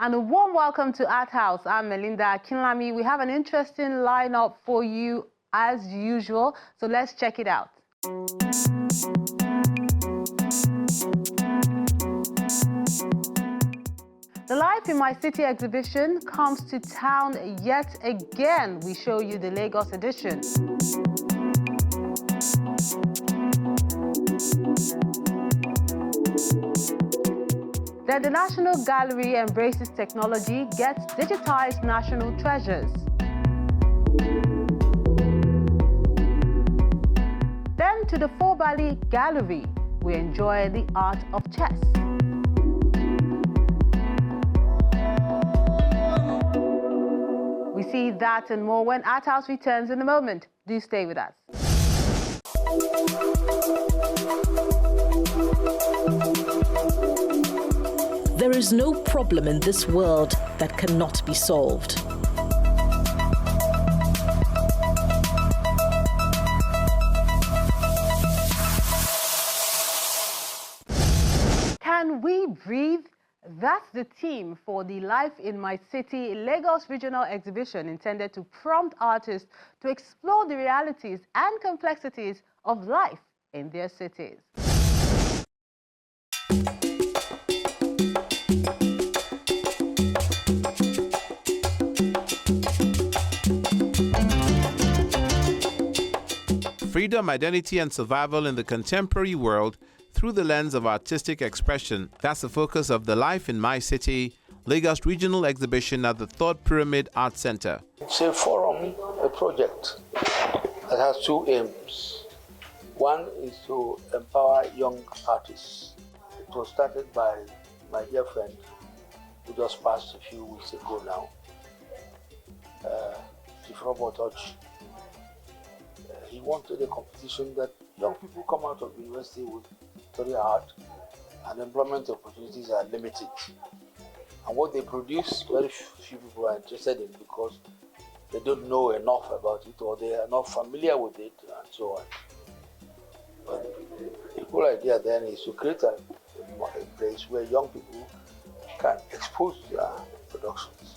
And a warm welcome to Art House. I'm Melinda Kinlami. We have an interesting lineup for you as usual, so let's check it out. The Life in My City exhibition comes to town yet again. We show you the Lagos edition. Then the National Gallery embraces technology, gets digitized national treasures. Then to the Four Valley Gallery, we enjoy the art of chess. We see that and more when Art House returns in a moment. Do stay with us. There is no problem in this world that cannot be solved. Can we breathe? That's the theme for the Life in My City Lagos Regional Exhibition, intended to prompt artists to explore the realities and complexities of life in their cities. Freedom, identity, and survival in the contemporary world through the lens of artistic expression. That's the focus of the Life in My City Lagos Regional Exhibition at the Third Pyramid Art Center. It's a forum, a project that has two aims. One is to empower young artists. It was started by my dear friend who just passed a few weeks ago now, Chief Robert Hodge. He wanted a competition that young people come out of university with study art and employment opportunities are limited. And what they produce, very few people are interested in because they don't know enough about it or they are not familiar with it and so on. But the whole idea then is to create a place where young people can expose their productions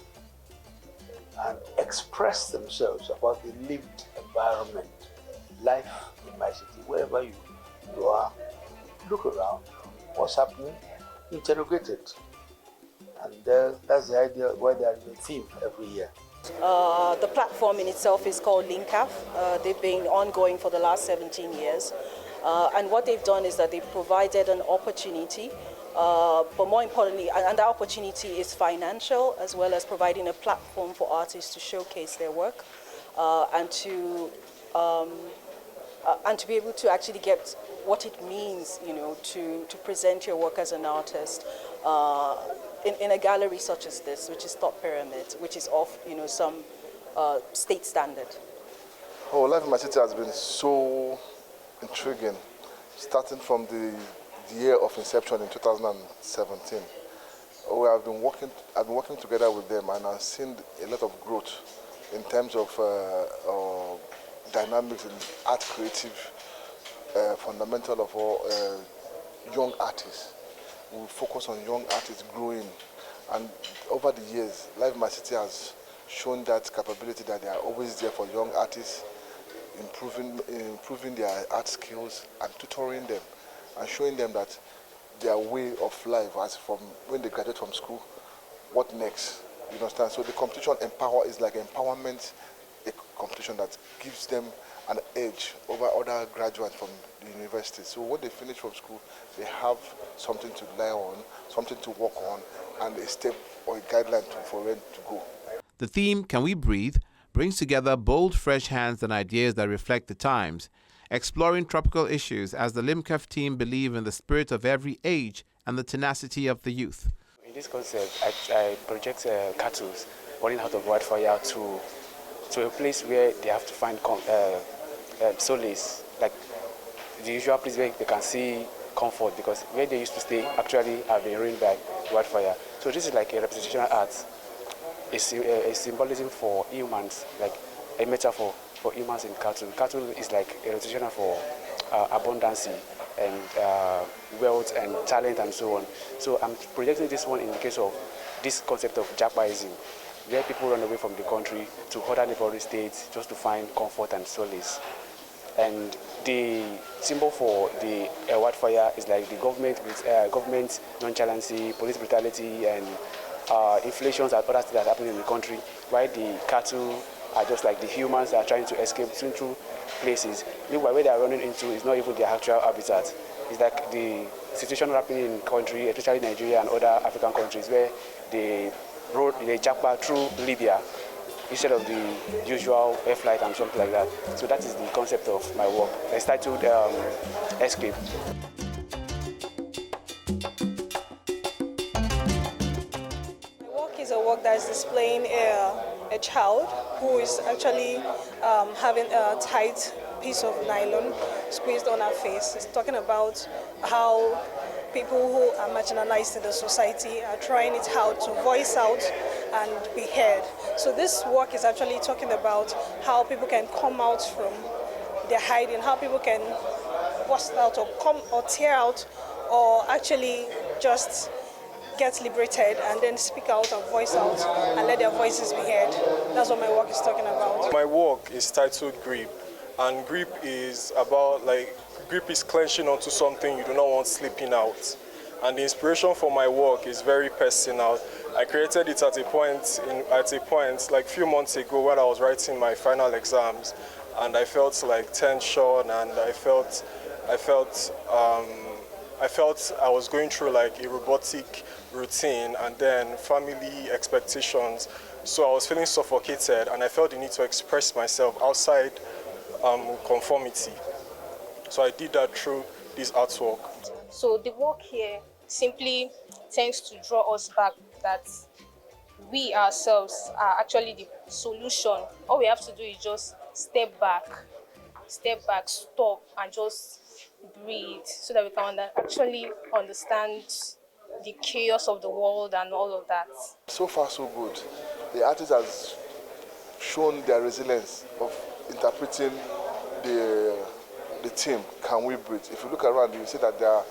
and express themselves about the lived environment. Life in my city, wherever you are, look around, what's happening, interrogate it. And that's the idea why there is a theme every year. The platform in itself is called LINCAF. They've been ongoing for the last 17 years. And what they've done is that they've provided an opportunity, but more importantly, and that opportunity is financial, as well as providing a platform for artists to showcase their work and to be able to actually get what it means, to present your work as an artist in a gallery such as this, which is Third Pyramid, which is of, some state standard. Oh, Life in My City has been so intriguing, starting from the year of inception in 2017. I've been working together with them, and I've seen a lot of growth in terms of dynamics in art creative, fundamental of all young artists. We focus on young artists growing, and over the years, Life in My City has shown that capability that they are always there for young artists, improving their art skills and tutoring them, and showing them that their way of life, as from when they graduate from school, what next? You understand? So the competition is like empowerment, a competition that gives them an edge over other graduates from the university. So when they finish from school, they have something to rely on, something to work on, and a step or a guideline for them to go. The theme, Can We Breathe?, brings together bold, fresh hands and ideas that reflect the times, exploring tropical issues as the LIMCAF team believe in the spirit of every age and the tenacity of the youth. In this concept, I project cattle running out of wildfire to a place where they have to find solace, like the usual place where they can see comfort, because where they used to stay actually have been ruined by wildfire. So this is like a representational art. It's a symbolism for humans, like a metaphor for humans in cattle. Cattle is like a representation for abundance and wealth and talent and so on. So I'm projecting this one in the case of this concept of Japaism, where people run away from the country to other neighboring states just to find comfort and solace. And the symbol for the wildfire is like the government with government nonchalancy, police brutality, and inflations and other things that are happening in the country, while the cattle are just like the humans that are trying to escape through places. Meanwhile, where they are running into is not even their actual habitat. It's like the situation happening in the country, especially Nigeria and other African countries, where they japa through Libya instead of the usual air flight and something like that. So that is the concept of my work. It's titled Escape. My work is a work that is displaying a child who is actually having a tight piece of nylon squeezed on her face. It's talking about how people who are marginalized in the society are trying it out to voice out and be heard. So this work is actually talking about how people can come out from their hiding, how people can bust out or come or tear out or actually just get liberated and then speak out and voice out and let their voices be heard. That's what my work is talking about. My work is titled Grip, and grip is about grip is clenching onto something you do not want slipping out. And the inspiration for my work is very personal. I created it at a point like a few months ago when I was writing my final exams, and I felt like tension, and I felt I was going through like a robotic routine and then family expectations. So I was feeling suffocated, and I felt the need to express myself outside conformity. So I did that through this artwork. So the work here simply tends to draw us back that we ourselves are actually the solution. All we have to do is just step back, stop, and just breathe so that we can actually understand the chaos of the world and all of that. So far, so good. The artist has shown their resilience of interpreting the theme, Can We Breathe? If you look around, you see that there are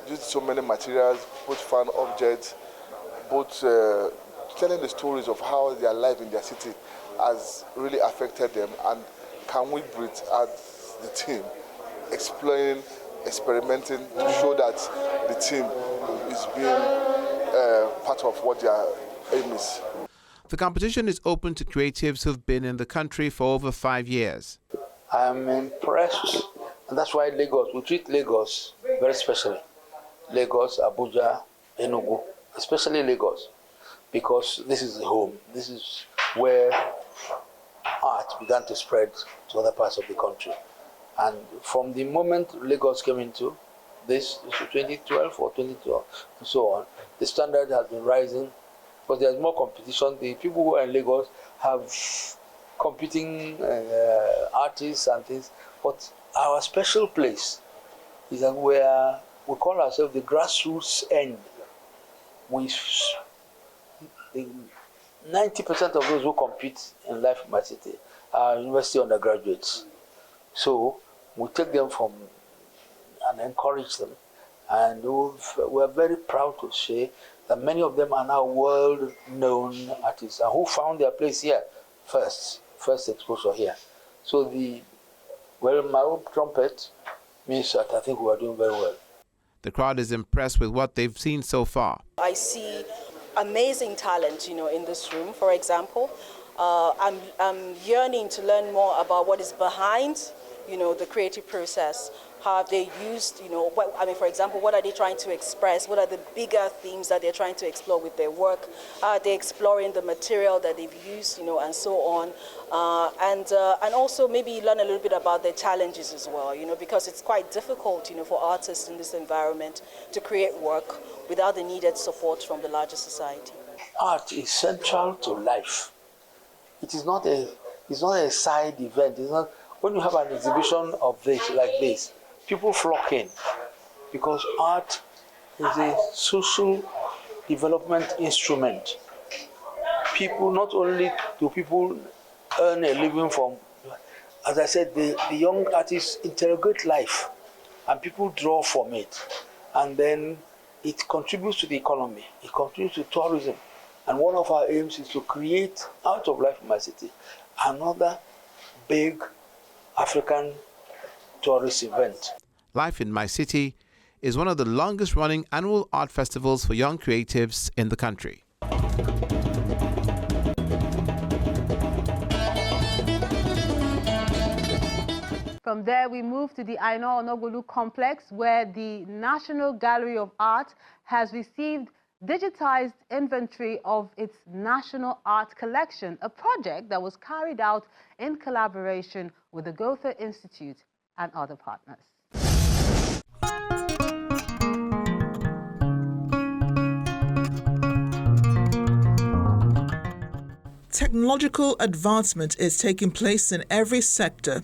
used so many materials, both found objects, both telling the stories of how their life in their city has really affected them. And Can We Breathe as the theme, exploring, experimenting to show that the team is being part of what their aim is. The competition is open to creatives who've been in the country for over 5 years. I'm impressed, and that's why Lagos, we treat Lagos very specially. Lagos, Abuja, Enugu, especially Lagos, because this is the home. This is where art began to spread to other parts of the country. And from the moment Lagos came into this, 2012 or 2012, and so on, the standard has been rising because there's more competition. The people who are in Lagos have competing artists and things, but our special place is that where we call ourselves the grassroots end. 90% of those who compete in Life in My City are university undergraduates. So we take them from and encourage them. And we're very proud to say that many of them are now world-known artists and who found their place here first exposure here. So my own trumpet means that I think we are doing very well. The crowd is impressed with what they've seen so far. I see amazing talent, in this room. For example, I'm yearning to learn more about what is behind, the creative process. How have they used, for example, what are they trying to express? What are the bigger themes that they're trying to explore with their work? How are they exploring the material that they've used, and so on? And also maybe learn a little bit about their challenges as well, because it's quite difficult, for artists in this environment to create work without the needed support from the larger society. Art is central to life. It is not a side event. It's not, when you have an exhibition of this, like this, people flock in because art is a social development instrument. People, not only do people earn a living from, as I said, the young artists interrogate life and people draw from it. And then it contributes to the economy, it contributes to tourism, And one of our aims is to create, out of Life in My City, another big African tourist event. Life in My City is one of the longest-running annual art festivals for young creatives in the country. From there, we move to the Aina Onogolu complex, where the National Gallery of Art has received digitized inventory of its national art collection, a project that was carried out in collaboration with the Goethe Institute and other partners. Technological advancement is taking place in every sector,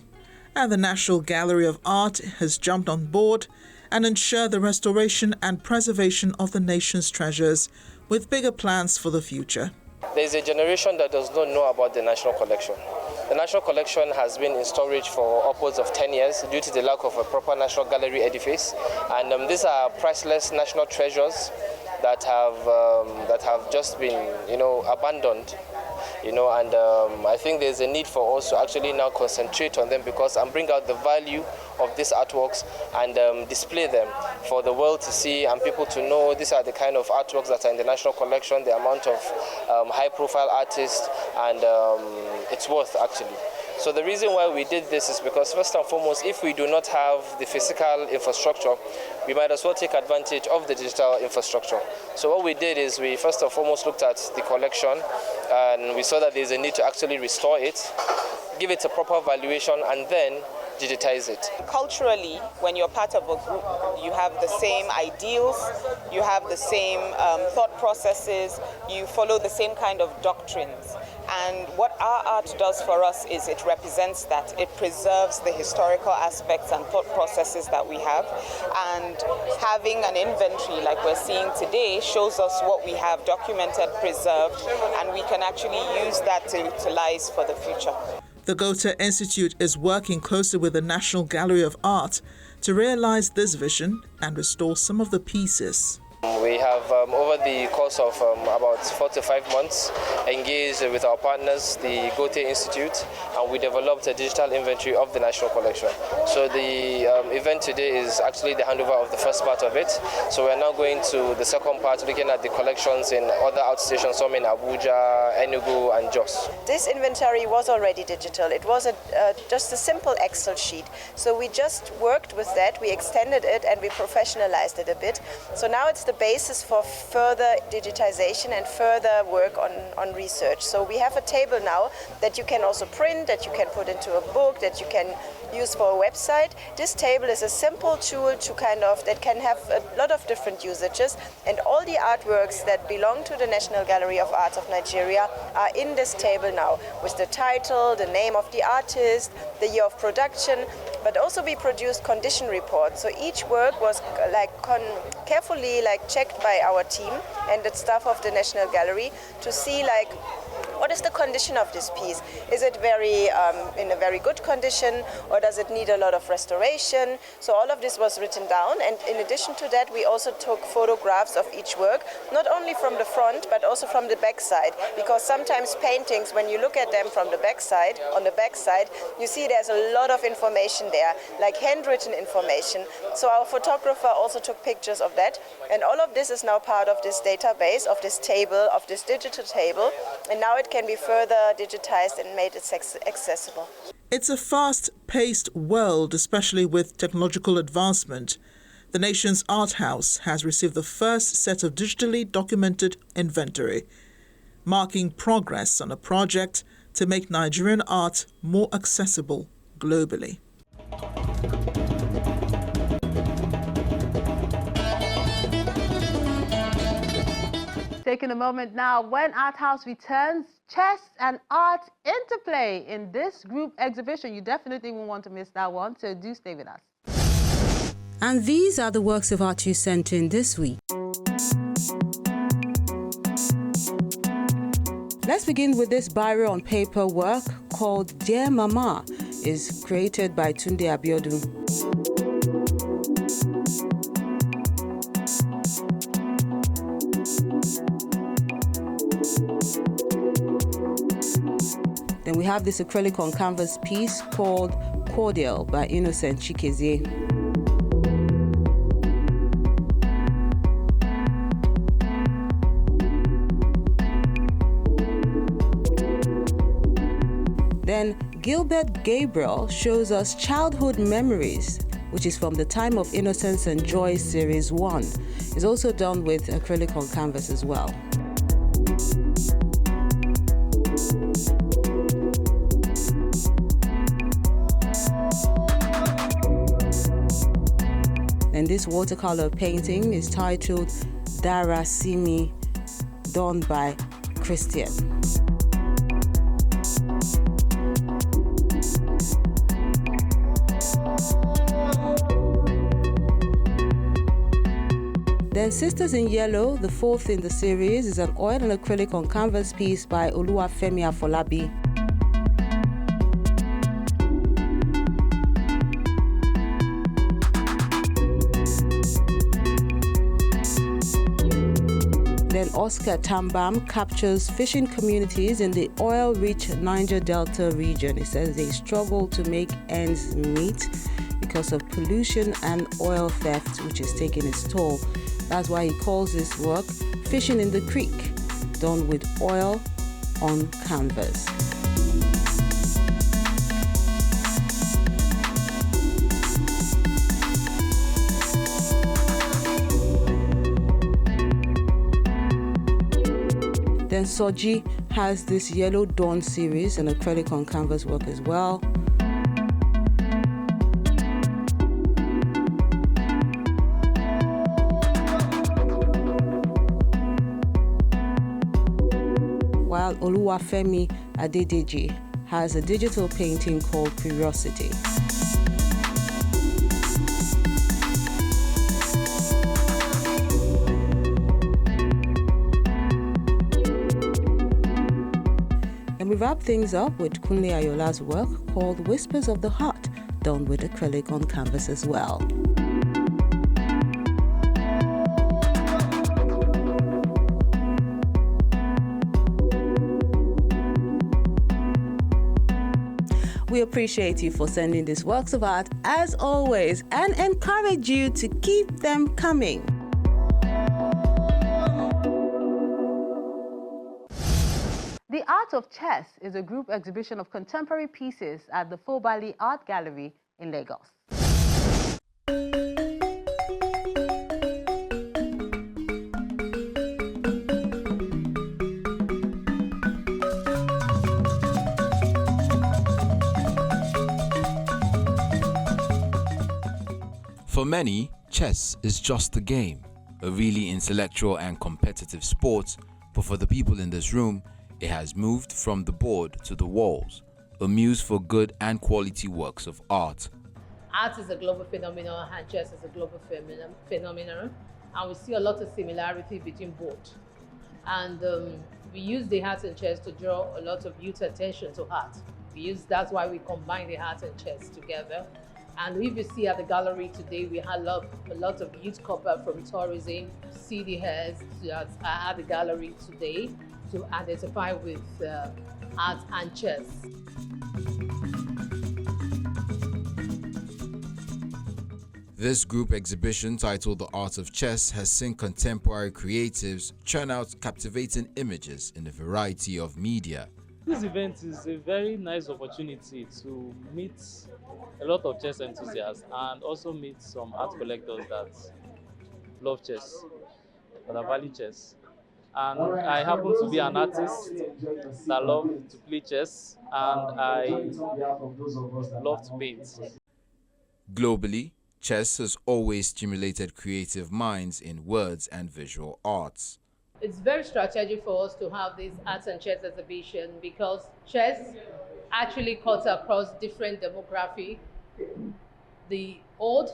and the National Gallery of Art has jumped on board and ensured the restoration and preservation of the nation's treasures with bigger plans for the future. There is a generation that does not know about the National Collection. The National Collection has been in storage for upwards of 10 years due to the lack of a proper National Gallery edifice. And these are priceless national treasures that have just been, abandoned. And I think there's a need for us to actually now concentrate on them and bring out the value of these artworks and display them for the world to see and people to know. These are the kind of artworks that are in the National Collection, the amount of high-profile artists, and it's worth actually. So the reason why we did this is because, first and foremost, if we do not have the physical infrastructure, we might as well take advantage of the digital infrastructure. So what we did is we first and foremost looked at the collection, and we saw that there's a need to actually restore it, give it a proper valuation, and then digitize it. Culturally, when you're part of a group, you have the same ideals, you have the same thought processes, you follow the same kind of doctrines. And what our art does for us is it represents that. It preserves the historical aspects and thought processes that we have. And having an inventory like we're seeing today shows us what we have documented, preserved, and we can actually use that to utilize for the future. The Goethe Institute is working closely with the National Gallery of Art to realize this vision and restore some of the pieces. We have, over the course of about 4 to 5 months, engaged with our partners, the Goethe Institute, and we developed a digital inventory of the National Collection. So the event today is actually the handover of the first part of it. So we're now going to the second part, looking at the collections in other outstations, some in Abuja, Enugu, and Jos. This inventory was already digital. It was just a simple Excel sheet. So we just worked with that, we extended it, and we professionalized it a bit. So now it's the basis for further digitization and further work on research. So we have a table now that you can also print, that you can put into a book, that you can use for a website. This table is a simple tool that can have a lot of different usages, and all the artworks that belong to the National Gallery of Art of Nigeria are in this table now, with the title, the name of the artist, the year of production, but also we produced condition reports. So each work was carefully checked by our team and the staff of the National Gallery to see what is the condition of this piece? Is it in a very good condition, or does it need a lot of restoration? So all of this was written down, and in addition to that, we also took photographs of each work, not only from the front, but also from the back side, because sometimes paintings, when you look at them from the back side, on the back side, you see there's a lot of information there, like handwritten information. So our photographer also took pictures of that, and all of this is now part of this database, of this table, of this digital table, and now it can be further digitized and made accessible. It's a fast-paced world, especially with technological advancement. The nation's art house has received the first set of digitally documented inventory, marking progress on a project to make Nigerian art more accessible globally. Taking a moment now, when Art House returns, chess and art interplay in this group exhibition. You definitely won't want to miss that one, so do stay with us. And these are the works of art you sent in this week. Let's begin with this biro on paper work called Dear Mama. It's created by Tunde Abiodun. have this acrylic on canvas piece called Cordial by Innocent Chikezie. Then Gilbert Gabriel shows us Childhood Memories, which is from the Time of Innocence and Joy Series 1. It's also done with acrylic on canvas as well. And this watercolor painting is titled Dara Simi, done by Christian. Then Sisters in Yellow, the fourth in the series, is an oil and acrylic on canvas piece by Oluwafemi Afolabi. Then Oscar Tambam captures fishing communities in the oil-rich Niger Delta region. He says they struggle to make ends meet because of pollution and oil theft, which is taking its toll. That's why he calls this work Fishing in the Creek, done with oil on canvas. Then Soji has this Yellow Dawn series, an acrylic on canvas work as well. While Oluwafemi Adedeji has a digital painting called Curiosity. And we wrap things up with Kunle Ayola's work called Whispers of the Heart, done with acrylic on canvas as well. We appreciate you for sending these works of art as always and encourage you to keep them coming. The Art of Chess is a group exhibition of contemporary pieces at the Fobali Art Gallery in Lagos. For many, chess is just a game, a really intellectual and competitive sport, but for the people in this room, it has moved from the board to the walls, a muse for good and quality works of art. Art is a global phenomenon and chess is a global phenomenon, and we see a lot of similarity between both. And we use the art and chess to draw a lot of youth attention to art. That's why we combine the art and chess together. And if you see at the gallery today, we have a lot of youth couple from tourism, city heads at the gallery today to identify with art and chess. This group exhibition, titled The Art of Chess, has seen contemporary creatives churn out captivating images in a variety of media. This event is a very nice opportunity to meet a lot of chess enthusiasts and also meet some art collectors that love chess, that value chess. And I happen to be an artist that love to play chess, and I love to paint. Globally, chess has always stimulated creative minds in words and visual arts. It's very strategic for us to have this arts and chess exhibition because chess actually cuts across different demographics. The old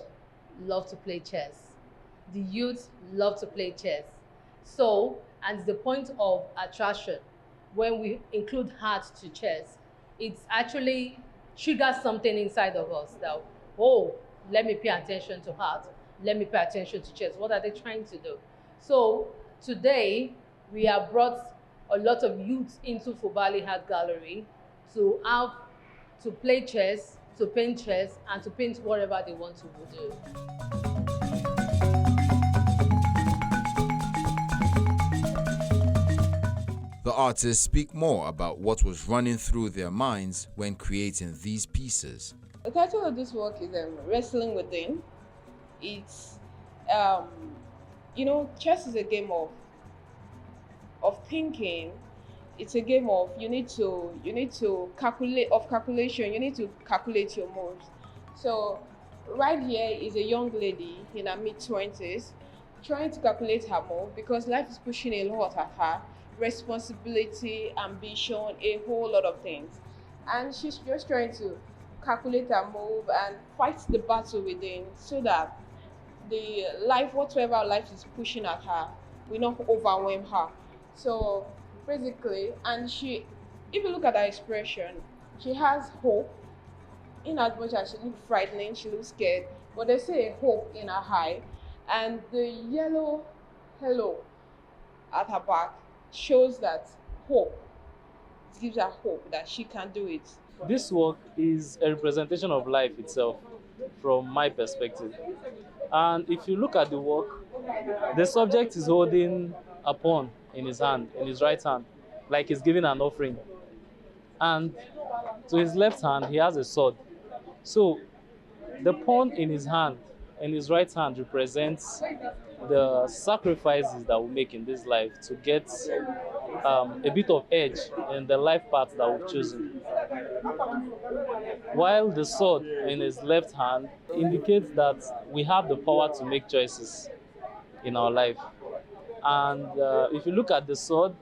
love to play chess. The youth love to play chess. So, and it's the point of attraction. When we include art to chess, it actually triggers something inside of us that, oh, let me pay attention to art. Let me pay attention to chess. What are they trying to do? So, today, we have brought a lot of youth into Fobali Art Gallery to play chess, to paint chess, and to paint whatever they want to do. The artists speak more about what was running through their minds when creating these pieces. The title of this work is Wrestling Within. It's, chess is a game of thinking. It's a game of you need to calculation. You need to calculate your moves. So right here is a young lady in her mid-20s trying to calculate her move because life is pushing a lot at her. Responsibility, ambition, a whole lot of things. And she's just trying to calculate her move and fight the battle within so that the life, whatever life is pushing at her, will not overwhelm her. So basically, and if you look at her expression, she has hope. In as much as she looks frightening, she looks scared, but there's still a hope in her eye. And the yellow hello at her back shows that hope. It gives her hope that she can do it. This work is a representation of life itself from my perspective. And if you look at the work, the subject is holding a pawn in his hand, in his right hand, like he's giving an offering. And to his left hand, he has a sword. So the pawn in his hand, in his right hand, represents the sacrifices that we make in this life to get a bit of edge in the life path that we've chosen. While the sword in his left hand indicates that we have the power to make choices in our life. And if you look at the sword,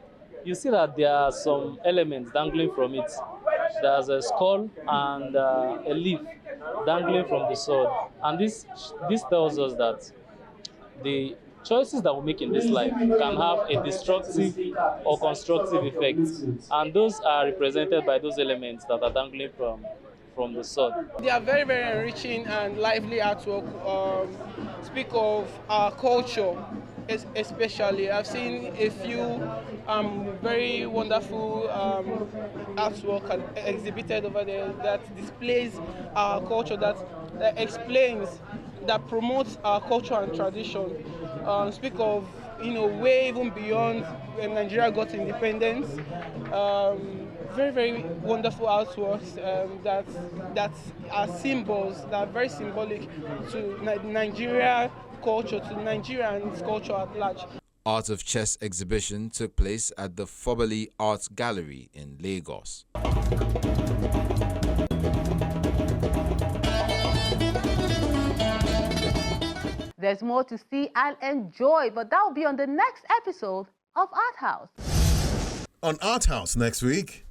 you see that there are some elements dangling from it. There's a skull and a leaf dangling from the sword. And this tells us that the choices that we make in this life can have a destructive or constructive effect. And those are represented by those elements that are dangling from the sword. They are very, very enriching and lively artwork. Speak of our culture, especially. I've seen a few very wonderful artwork exhibited over there that displays our culture, that explains, that promotes our culture and tradition. Speak of, way even beyond when Nigeria got independence. Very, very wonderful artworks that are symbols, that are very symbolic to Nigeria culture, to Nigeria and its culture at large. Art of Chess exhibition took place at the Fobali Art Gallery in Lagos. There's more to see and enjoy, but that will be on the next episode of Art House. On Art House next week.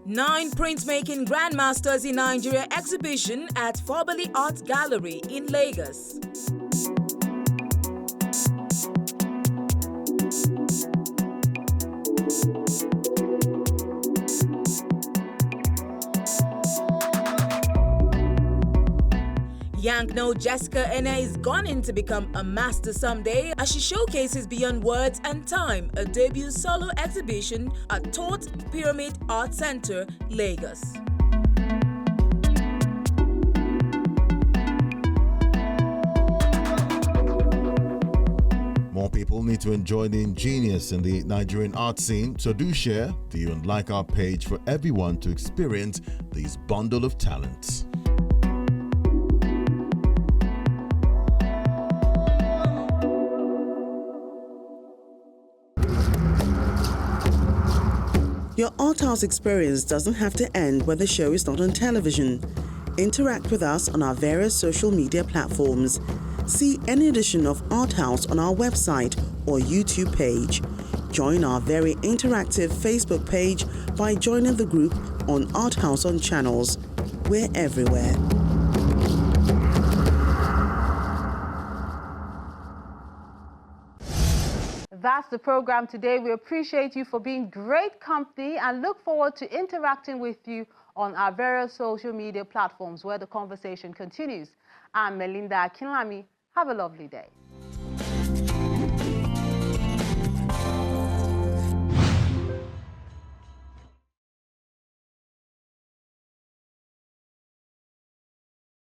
Nine printmaking grandmasters in Nigeria exhibition at Fobali Art Gallery in Lagos. Yankno Jessica Ene is gunning to become a master someday as she showcases Beyond Words and Time, a debut solo exhibition at Thought Pyramid Art Center, Lagos. More people need to enjoy the ingenious in the Nigerian art scene, so do share, view and like our page for everyone to experience these bundle of talents. Your Art House experience doesn't have to end when the show is not on television. Interact with us on our various social media platforms. See any edition of Art House on our website or YouTube page. Join our very interactive Facebook page by joining the group on Art House on Channels. We're everywhere. That's the program today. We appreciate you for being great company and look forward to interacting with you on our various social media platforms where the conversation continues. I'm Melinda Akinlami. Have a lovely day.